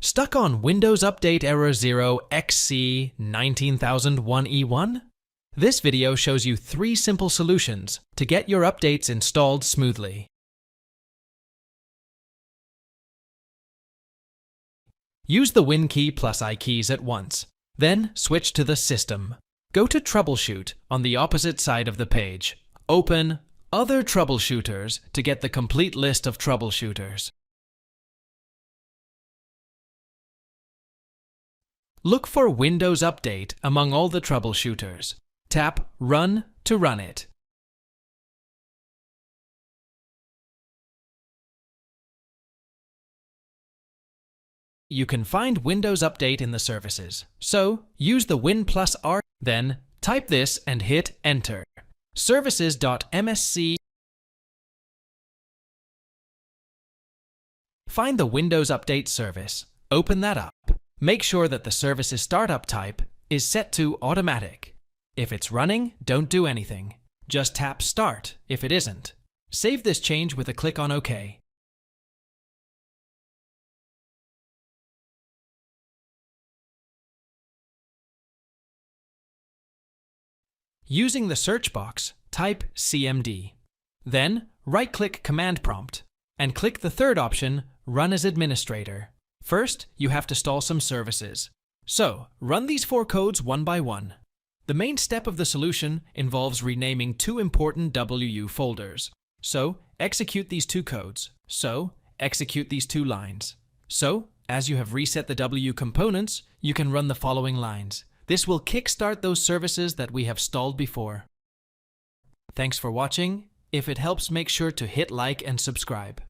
Stuck on Windows Update Error 0xc19001e1? This video shows you 3 simple solutions to get your updates installed smoothly. Use the Win key plus I keys at once. Then switch to the System. Go to Troubleshoot on the opposite side of the page. Open Other Troubleshooters to get the complete list of troubleshooters. Look for Windows Update among all the troubleshooters. Tap Run to run it. You can find Windows Update in the services, so use the Win plus R, then type this and hit Enter. Services.msc. Find the Windows Update service. Open that up. Make sure that the service's startup type is set to automatic. If it's running, don't do anything. Just tap Start if it isn't. Save this change with a click on OK. Using the search box, type CMD. Then, right-click Command Prompt and click the third option, Run as Administrator. First, you have to install some services. So, run these 4 codes one by one. The main step of the solution involves renaming 2 important WU folders. So, execute these 2 codes. So, execute these 2 lines. So, as you have reset the W components, you can run the following lines. This will kickstart those services that we have stalled before. Thanks for watching. If it helps, make sure to hit like and subscribe.